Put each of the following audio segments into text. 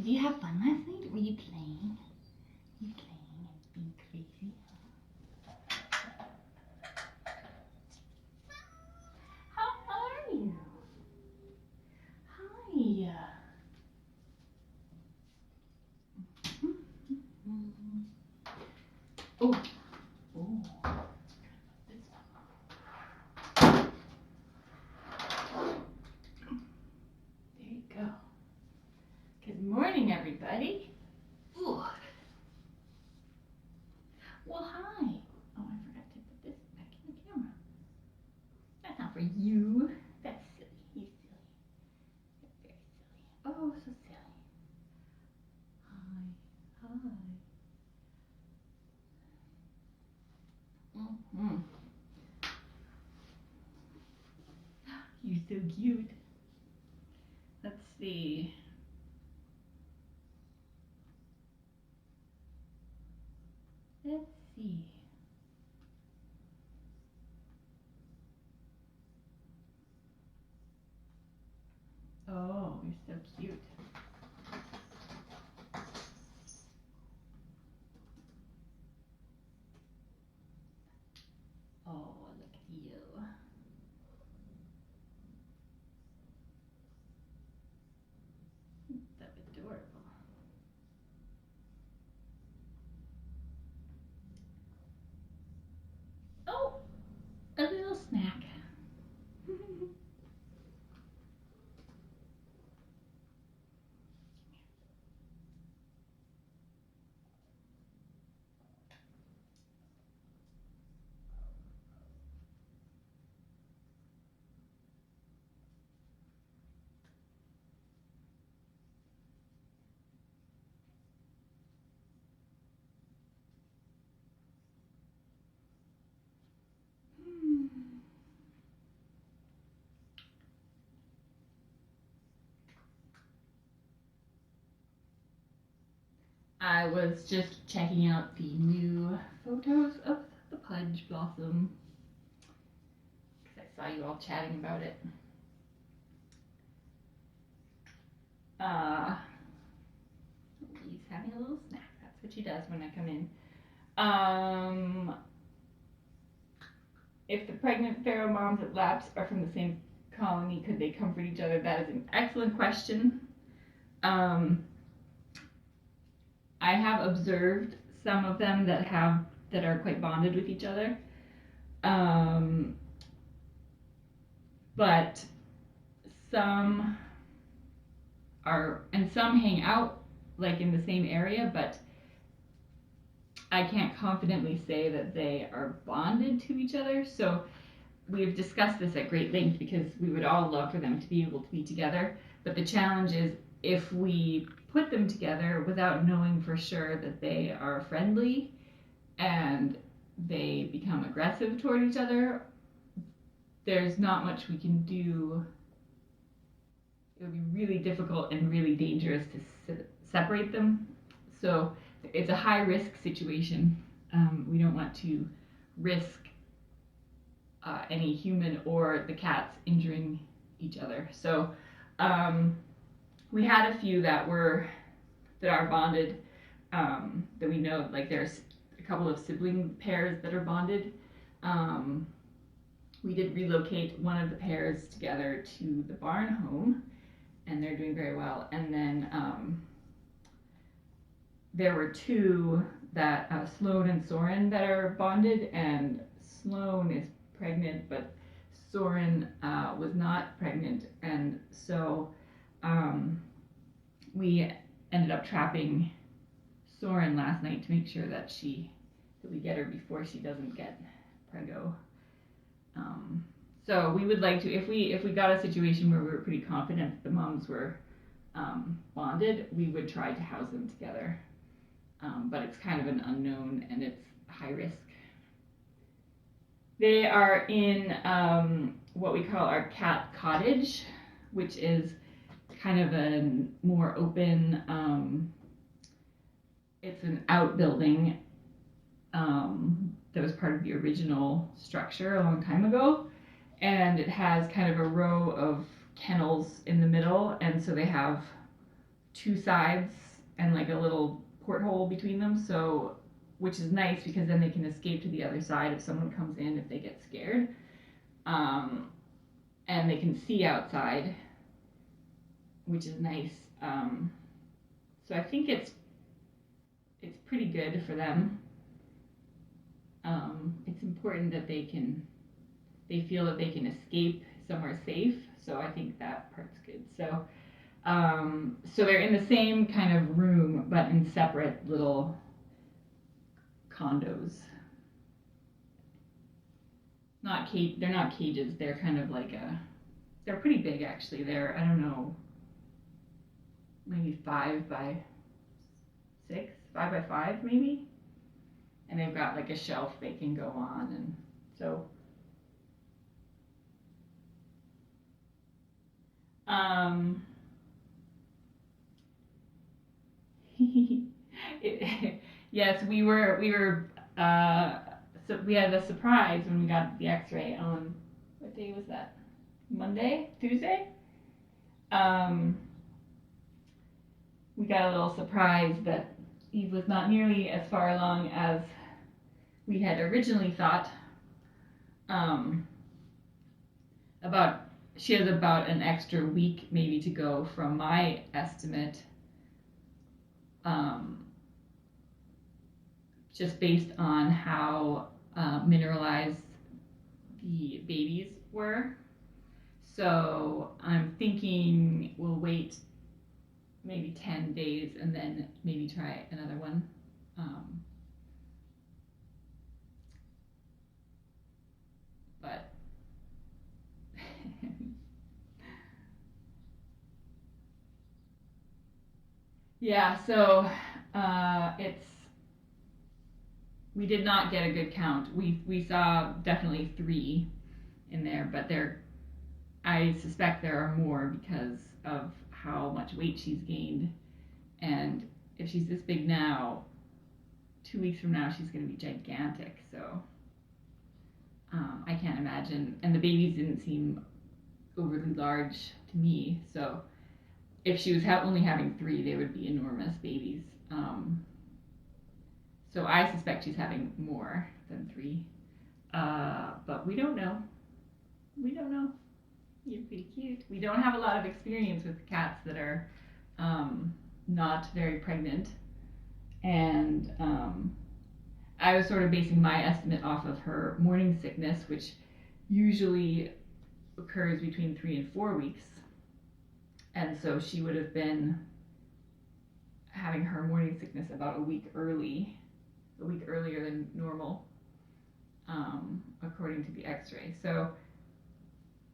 Did you have fun last night? Were you playing? You playing and being crazy? How are you? Hi. Oh. Oh. There you go. Good morning, everybody. Ooh. Well, hi. Oh, I forgot to put this back in the camera. That's not for you. That's silly. You're silly. You're very silly. Oh, so silly. Hi. Hi. Mm-hmm. You're so cute. Let's see. Let's see. Oh, you're so cute. Oh, look at you. So adorable. Oh, a little snack. I was just checking out the new photos of the Pudge Blossom because I saw you all chatting about it. He's having a little snack. That's what she does when I come in. If the pregnant pharaoh moms at Laps are from the same colony, could they comfort each other? That is an excellent question. I have observed some of them that are quite bonded with each other. But some hang out like in the same area, but I can't confidently say that they are bonded to each other. So we've discussed this at great length because we would all love for them to be able to be together. But the challenge is if we put them together without knowing for sure that they are friendly and they become aggressive toward each other, there's not much we can do. It would be really difficult and really dangerous to separate them. So it's a high risk situation. We don't want to risk any human or the cats injuring each other. So we had a few that are bonded, that we know, like there's a couple of sibling pairs that are bonded. We did relocate one of the pairs together to the barn home, and they're doing very well. And then there were two that Sloan and Soren that are bonded, and Sloan is pregnant, but Soren was not pregnant, and so we ended up trapping Soren last night to make sure that we get her before she doesn't get preggo. So we would like to, if we got a situation where we were pretty confident the moms were bonded, we would try to house them together. But it's kind of an unknown and it's high risk. They are in what we call our cat cottage, which is kind of a more open, it's an outbuilding that was part of the original structure a long time ago. And it has kind of a row of kennels in the middle, and so they have two sides and like a little porthole between them, so which is nice because then they can escape to the other side if someone comes in if they get scared. And they can see outside, which is nice. So I think it's pretty good for them. It's important that they feel that they can escape somewhere safe. So I think that part's good. So so they're in the same kind of room, but in separate little condos. They're not cages. They're kind of like they're pretty big actually. They're, I don't know, maybe 5 by 6, 5 by 5 maybe. And they've got like a shelf they can go on, and so yes, we were so we had a surprise when we got the X-ray on, what day was that? Monday, Tuesday. We got a little surprise that Eve was not nearly as far along as we had originally thought. She has about an extra week maybe to go from my estimate, just based on how mineralized the babies were. So I'm thinking we'll wait maybe 10 days and then maybe try another one. But yeah, so we did not get a good count. We saw definitely 3 in there, but I suspect there are more because of how much weight she's gained. And if she's this big now, 2 weeks from now she's going to be gigantic. So I can't imagine. And the babies didn't seem overly large to me. So if she was only having 3, they would be enormous babies. So I suspect she's having more than 3. But we don't know. We don't know. You're pretty cute. We don't have a lot of experience with cats that are not very pregnant. And I was sort of basing my estimate off of her morning sickness, which usually occurs between 3 and 4 weeks. And so she would have been having her morning sickness about a week earlier than normal, according to the X-ray. So,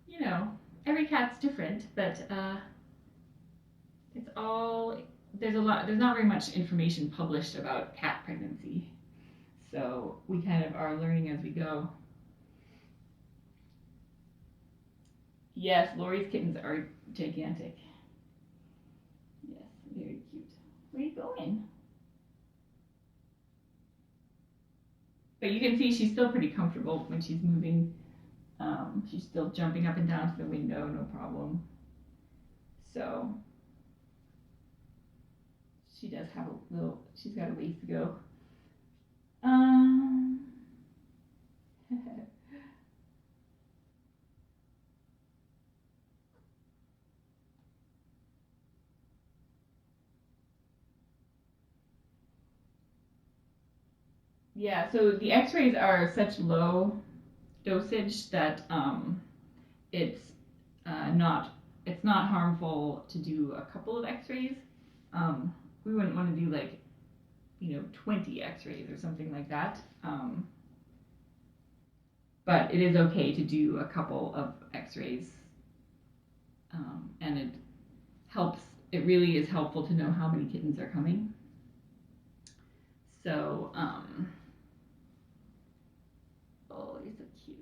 you know, every cat's different, but there's not very much information published about cat pregnancy. So we kind of are learning as we go. Yes, Lori's kittens are gigantic. Yes, very cute. Where are you going? But you can see she's still pretty comfortable when she's moving. She's still jumping up and down to the window, no problem. So she does have she's got a ways to go. Yeah, so the X-rays are such low dosage that it's not harmful to do a couple of X-rays. We wouldn't want to do 20 X-rays or something like that. But it is okay to do a couple of X-rays, and it helps. It really is helpful to know how many kittens are coming. So, oh, you're so cute.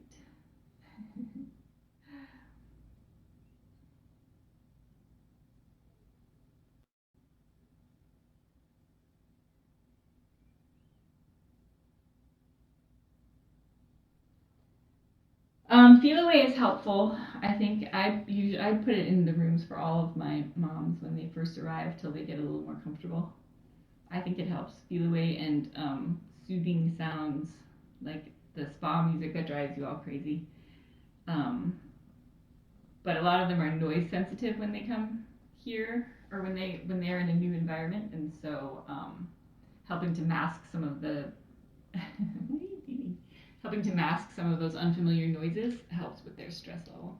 Feel away is helpful. I think I put it in the rooms for all of my moms when they first arrive till they get a little more comfortable. I think it helps. Feel away and soothing sounds like the spa music that drives you all crazy. Um, but a lot of them are noise sensitive when they come here or when they're in a new environment, and so helping to mask some of the what are you doing? Helping to mask some of those unfamiliar noises helps with their stress level.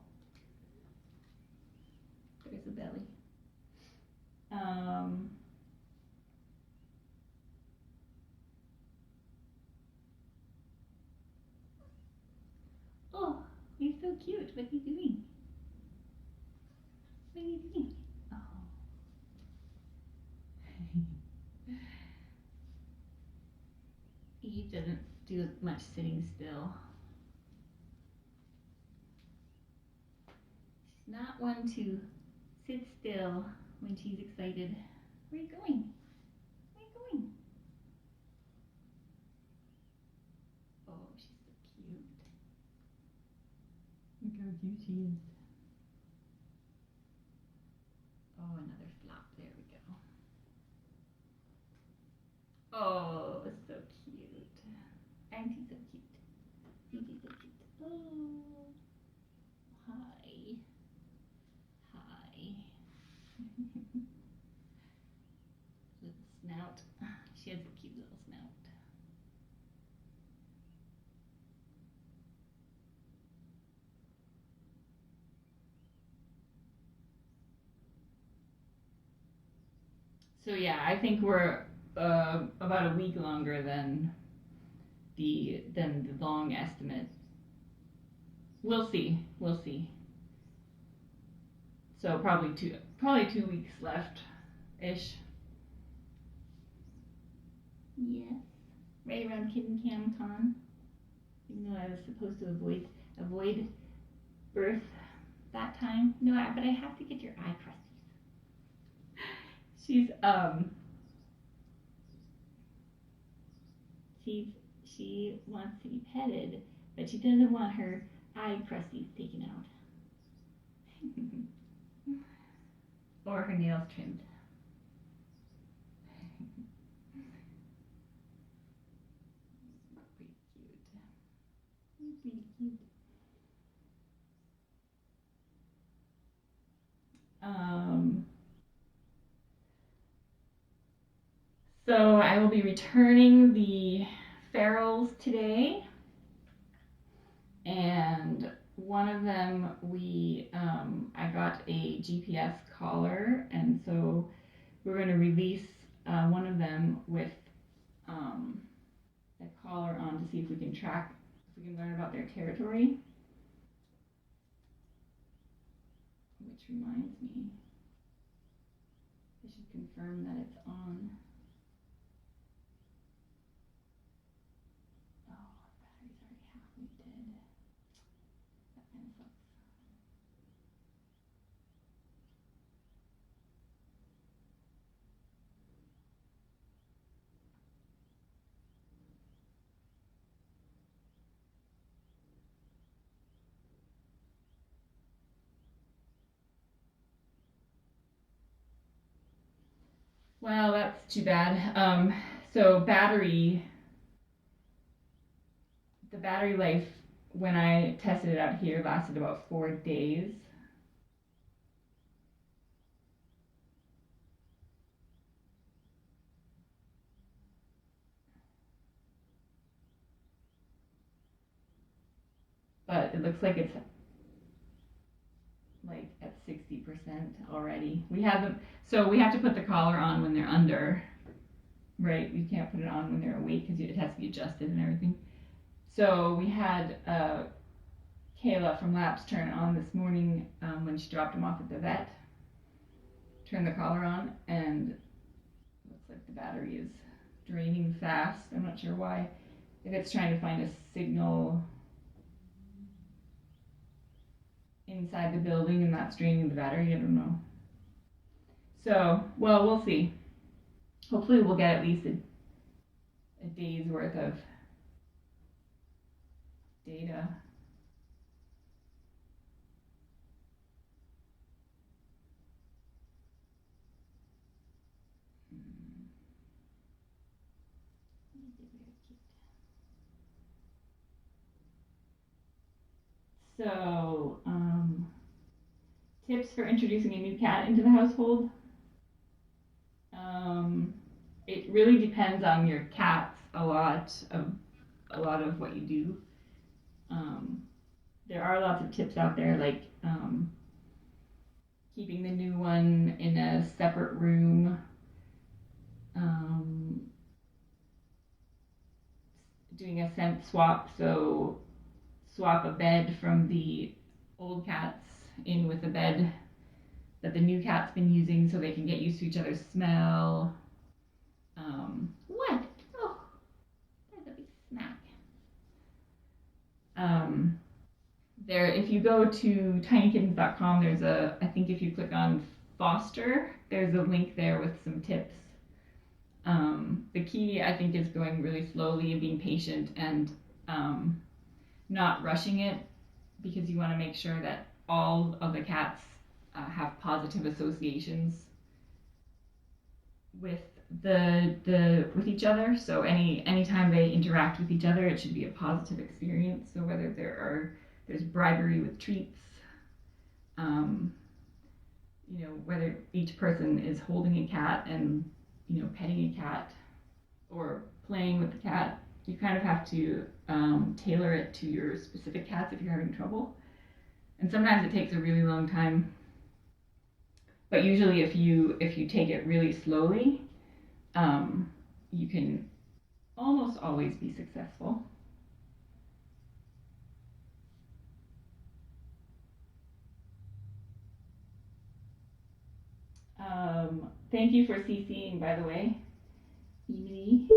There's a belly. Um, oh, he's so cute. What are you doing? What are you doing? Oh. He doesn't do much sitting still. She's not one to sit still when she's excited. Where are you going? Where are you going? Oh, she's so cute. Look how cute she is. Oh, another flop. There we go. Oh, so cute. Aren't you so cute? You so cute. Oh, hi. Hi. Little snout. She has a cute little snout. So yeah, I think we're about a week longer than the long estimate. We'll see. We'll see. So probably 2 weeks left ish. Yes. Right around Kitten Cam Con. Even though I was supposed to avoid birth that time. No, but I have to get your eye crusties. She's she wants to be petted, but she doesn't want her eye crusties taken out. Or her nails trimmed. Pretty cute. Pretty cute. So I will be returning the ferals today, and one of them I got a GPS collar, and so we're going to release one of them with a collar on to see if we can learn about their territory. Which reminds me, I should confirm that it's on. Oh, the battery's already halfway dead. That kind of sucks. Well, that's too bad. So the battery life when I tested it out here lasted about 4 days. But it looks like it's like at 60% already. We have them, so we have to put the collar on when they're under, right? We can't put it on when they're awake because it has to be adjusted and everything. So we had Kayla from Labs turn it on this morning when she dropped him off at the vet. Turn the collar on, and it looks like the battery is draining fast. I'm not sure why. If it's trying to find a signal inside the building and that's draining the battery, I don't know. So, well, we'll see. Hopefully we'll get at least a day's worth of data. So, tips for introducing a new cat into the household. It really depends on your cats a lot of what you do. Um, there are lots of tips out there, like keeping the new one in a separate room, um, doing a scent swap, so swap a bed from the old cat's in with a bed that the new cat's been using so they can get used to each other's smell. What? Oh, there's a big snack. Um, there, if you go to tinykittens.com, there's I think if you click on foster, there's a link there with some tips. The key, I think, is going really slowly and being patient and not rushing it, because you want to make sure that all of the cats have positive associations with with each other. So anytime they interact with each other, it should be a positive experience. So whether there's bribery with treats, whether each person is holding a cat and petting a cat or playing with the cat, you kind of have to tailor it to your specific cats if you're having trouble. And sometimes it takes a really long time. But usually, if you take it really slowly, you can almost always be successful. Thank you for CCing, by the way, Emily.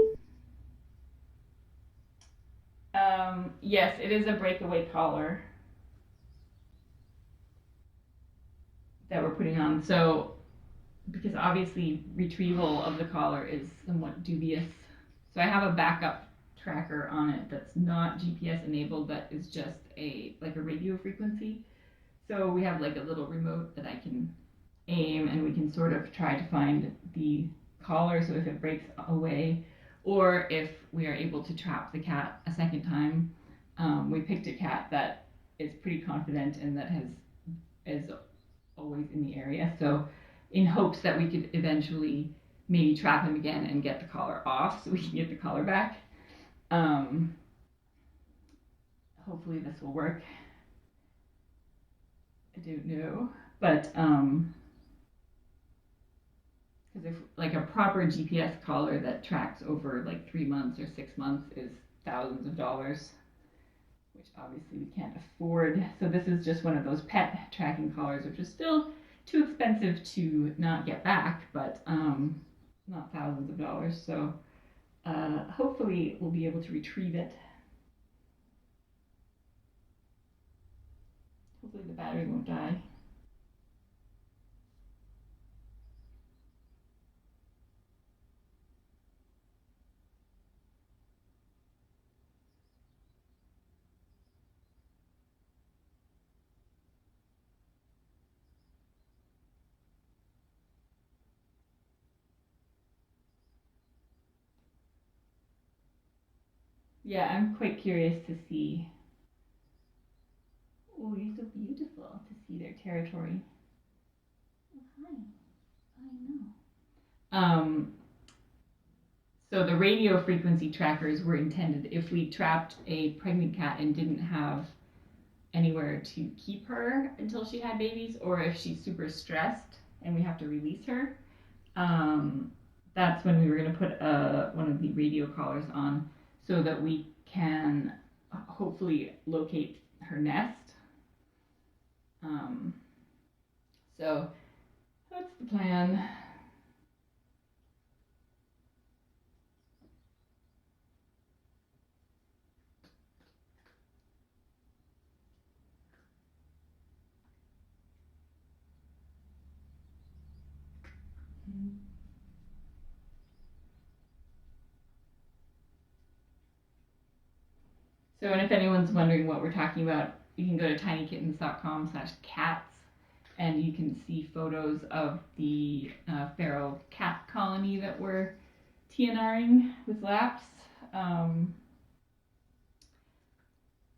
Yes, it is a breakaway collar that we're putting on. So, because obviously retrieval of the collar is somewhat dubious. So I have a backup tracker on it that's not GPS enabled, that is just a radio frequency. So we have like a little remote that I can aim, and we can sort of try to find the collar. So if it breaks away, or if we are able to trap the cat a second time, we picked a cat that is pretty confident and that is always in the area. So in hopes that we could eventually maybe trap him again and get the collar off so we can get the collar back. Hopefully this will work. I don't know, but because if like a proper GPS collar that tracks over like 3 months or 6 months is thousands of dollars, which obviously we can't afford. So this is just one of those pet tracking collars, which is still too expensive to not get back, but not thousands of dollars. So hopefully we'll be able to retrieve it. Hopefully the battery won't die. Yeah, I'm quite curious to see. Oh, you're so beautiful, to see their territory. Oh, hi. I know. So the radio frequency trackers were intended if we trapped a pregnant cat and didn't have anywhere to keep her until she had babies, or if she's super stressed and we have to release her. That's when we were going to put one of the radio collars on so that we can hopefully locate her nest. So that's the plan. So, and if anyone's wondering what we're talking about, you can go to tinykittens.com/cats, and you can see photos of the feral cat colony that we're TNRing with laps.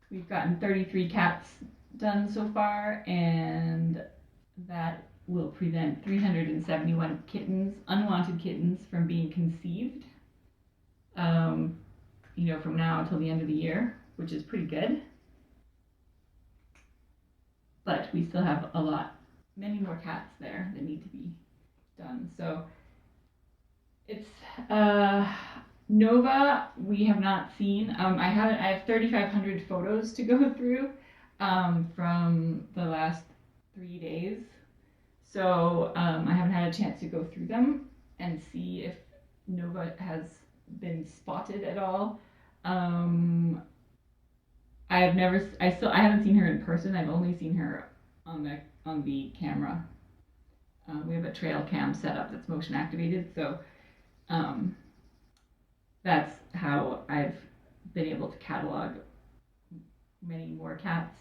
We've gotten 33 cats done so far, and that will prevent 371 kittens, unwanted kittens, from being conceived. Um, from now until the end of the year, which is pretty good. But we still have many more cats there that need to be done. So it's Nova. We have not seen. I have 3,500 photos to go through from the last 3 days. So I haven't had a chance to go through them and see if Nova has been spotted at all. I haven't seen her in person. I've only seen her on the camera. We have a trail cam set up that's motion activated, so um, that's how I've been able to catalog many more cats.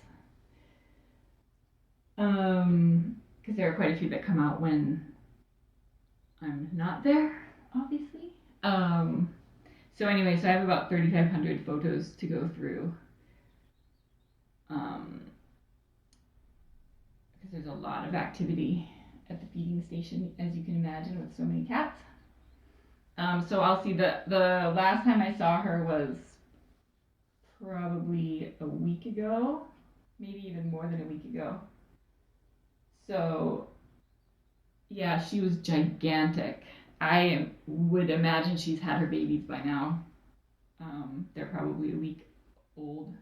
Because there are quite a few that come out when I'm not there, obviously. So anyway, so I have about 3,500 photos to go through. Because there's a lot of activity at the feeding station, as you can imagine, with so many cats. So I'll see the last time I saw her was probably a week ago, maybe even more than a week ago. So yeah, she was gigantic. I would imagine she's had her babies by now. They're probably a week old.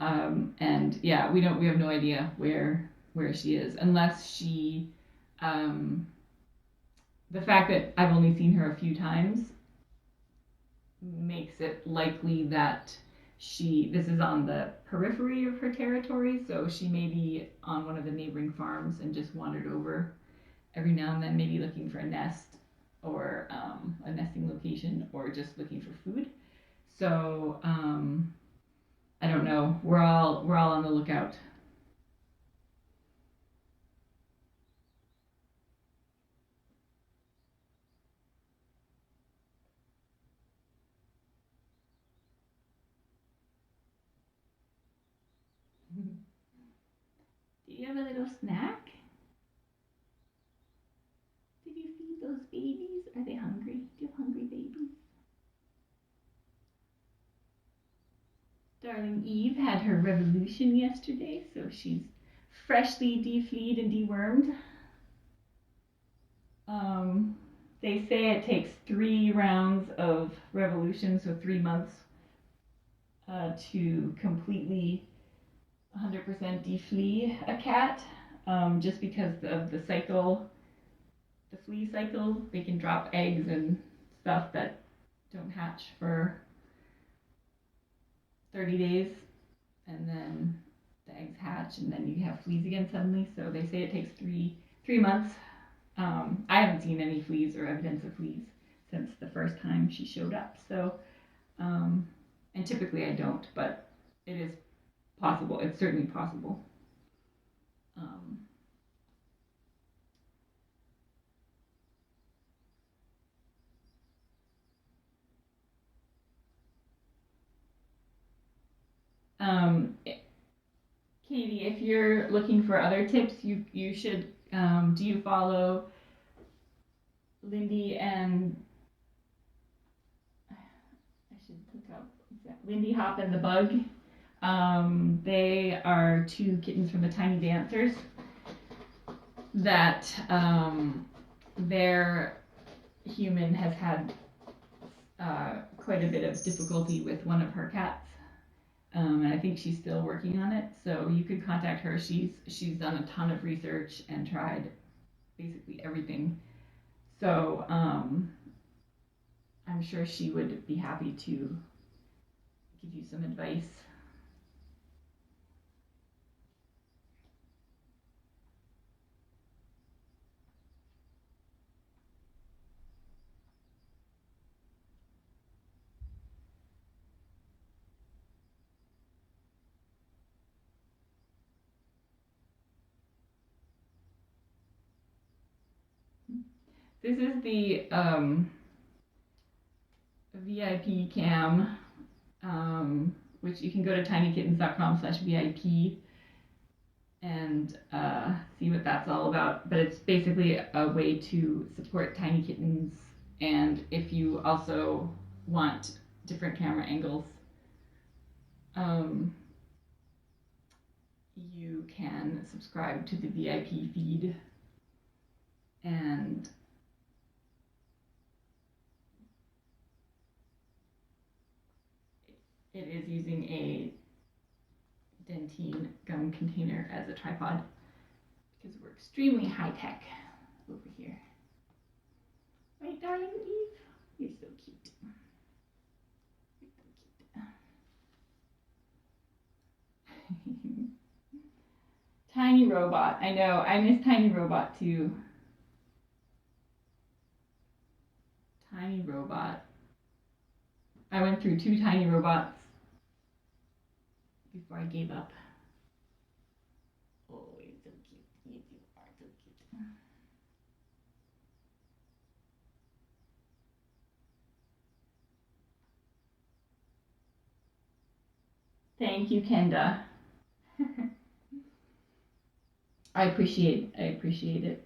And yeah, we have no idea where she is, unless she, the fact that I've only seen her a few times makes it likely that this is on the periphery of her territory, so she may be on one of the neighboring farms and just wandered over every now and then, maybe looking for a nest or a nesting location, or just looking for food. So I don't know. We're all on the lookout. Do you have a little snack? Did you feed those babies? Are they hungry? Do you have hungry babies? Darling Eve had her revolution yesterday, so she's freshly defleed and dewormed. They say it takes 3 rounds of revolution, so 3 months, to completely 100% deflea a cat, just because of the cycle, the flea cycle. They can drop eggs and stuff that don't hatch for 30 days, and then the eggs hatch, and then you have fleas again suddenly. So they say it takes 3 months. I haven't seen any fleas or evidence of fleas since the first time she showed up. So, and typically I don't, but it is possible. It's certainly possible. Katie, if you're looking for other tips, you should. Do you follow Lindy and I should look up Lindy Hop and the Bug? They are 2 kittens from the Tiny Dancers that their human has had quite a bit of difficulty with one of her cats. And I think she's still working on it. So you could contact her. She's done a ton of research and tried basically everything. So I'm sure she would be happy to give you some advice. This is the VIP cam, which you can go to tinykittens.com/VIP and see what that's all about. But it's basically a way to support tiny kittens, and if you also want different camera angles, you can subscribe to the VIP feed, and it is using a dentine gum container as a tripod because we're extremely high tech over here. Right, darling Eve? You're so cute. You're so cute. Tiny robot. I know. I miss Tiny Robot too. Tiny Robot. I went through 2 Tiny Robots before I gave up. Oh, you're so cute. You are so cute. Thank you, Kenda. I appreciate it.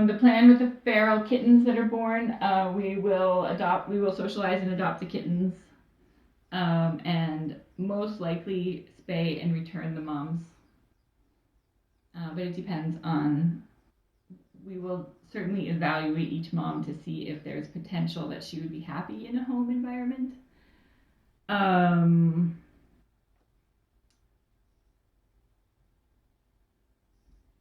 The plan with the feral kittens that are born, we will socialize and adopt the kittens, and most likely spay and return the moms. But it depends on, we will certainly evaluate each mom to see if there's potential that she would be happy in a home environment.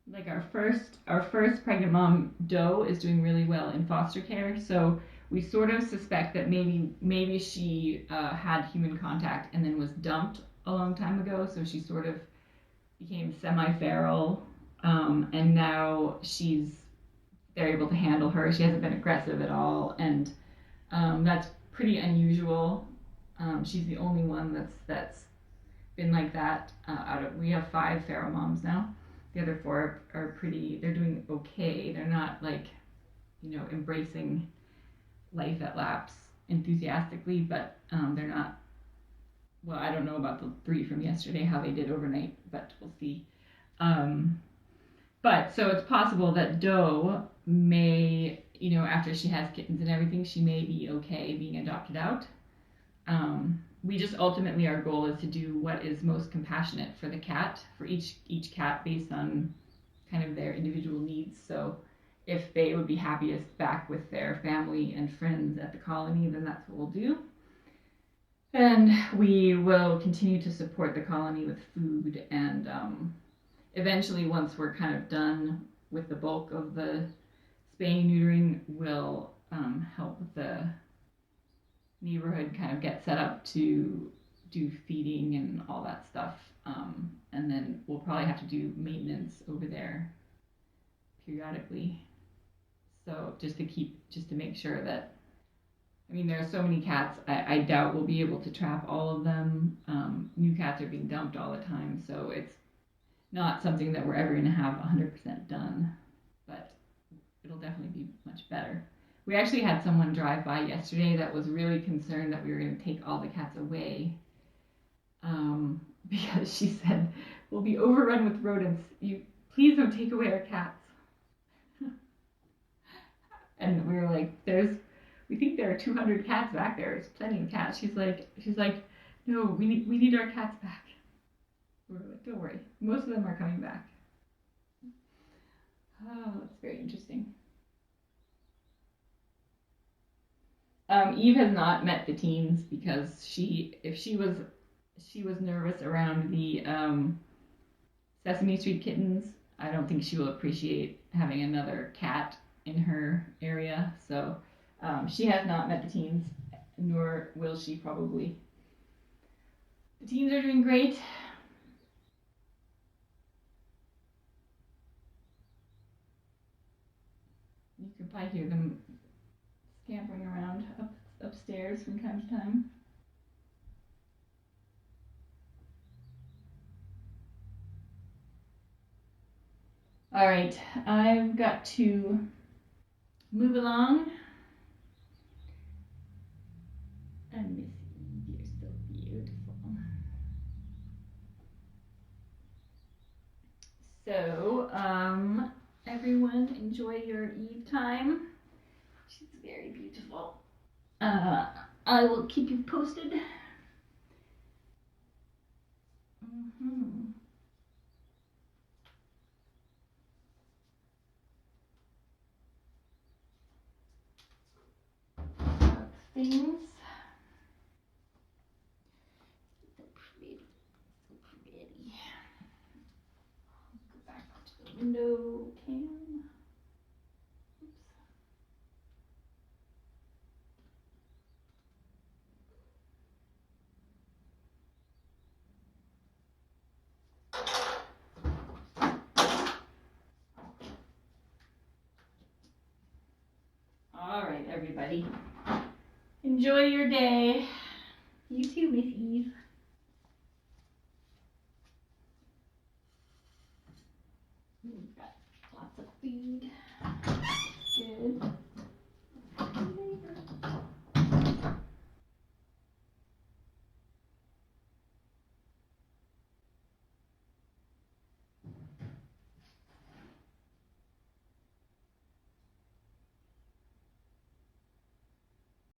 Like our first pregnant mom, Doe, is doing really well in foster care, so we sort of suspect that maybe she had human contact and then was dumped a long time ago, so she sort of became semi-feral, and now they're able to handle her. She hasn't been aggressive at all, and that's pretty unusual. She's the only one that's been like that. We have 5 feral moms now. The other 4 they're doing okay. They're not like, embracing life at Laps enthusiastically, but they're not, well, I don't know about the 3 from yesterday, how they did overnight, but we'll see. But so it's possible that Doe may, after she has kittens and everything, she may be okay being adopted out. We just ultimately, our goal is to do what is most compassionate for the cat, for each cat based on kind of their individual needs. So if they would be happiest back with their family and friends at the colony, then that's what we'll do. And we will continue to support the colony with food, and eventually, once we're kind of done with the bulk of the spaying and neutering, we'll help the neighborhood kind of get set up to do feeding and all that stuff. And then we'll probably have to do maintenance over there periodically. So just to make sure that, there are so many cats, I doubt we'll be able to trap all of them. New cats are being dumped all the time, so it's not something that we're ever going to have 100% done, but it'll definitely be much better. We actually had someone drive by yesterday that was really concerned that we were going to take all the cats away, because she said, we'll be overrun with rodents. You please don't take away our cats. And we were like, we think there are 200 cats back there. There's plenty of cats. She's like, no, we need our cats back. We were like, don't worry, most of them are coming back. Oh, that's very interesting. Eve has not met the teens because if she was nervous around the Sesame Street kittens, I don't think she will appreciate having another cat in her area. So she has not met the teens, nor will she probably. The teens are doing great. You can probably hear them scampering around upstairs from time to time. All right, I've got to move along. And Miss Eve, you're so beautiful. So, everyone enjoy your Eve time. She's very beautiful. I will keep you posted. Things. So pretty. So pretty. Go back to the window cam. Oops. All right, everybody. Enjoy your day. You too, Miss Eve. We've got lots of food. Good.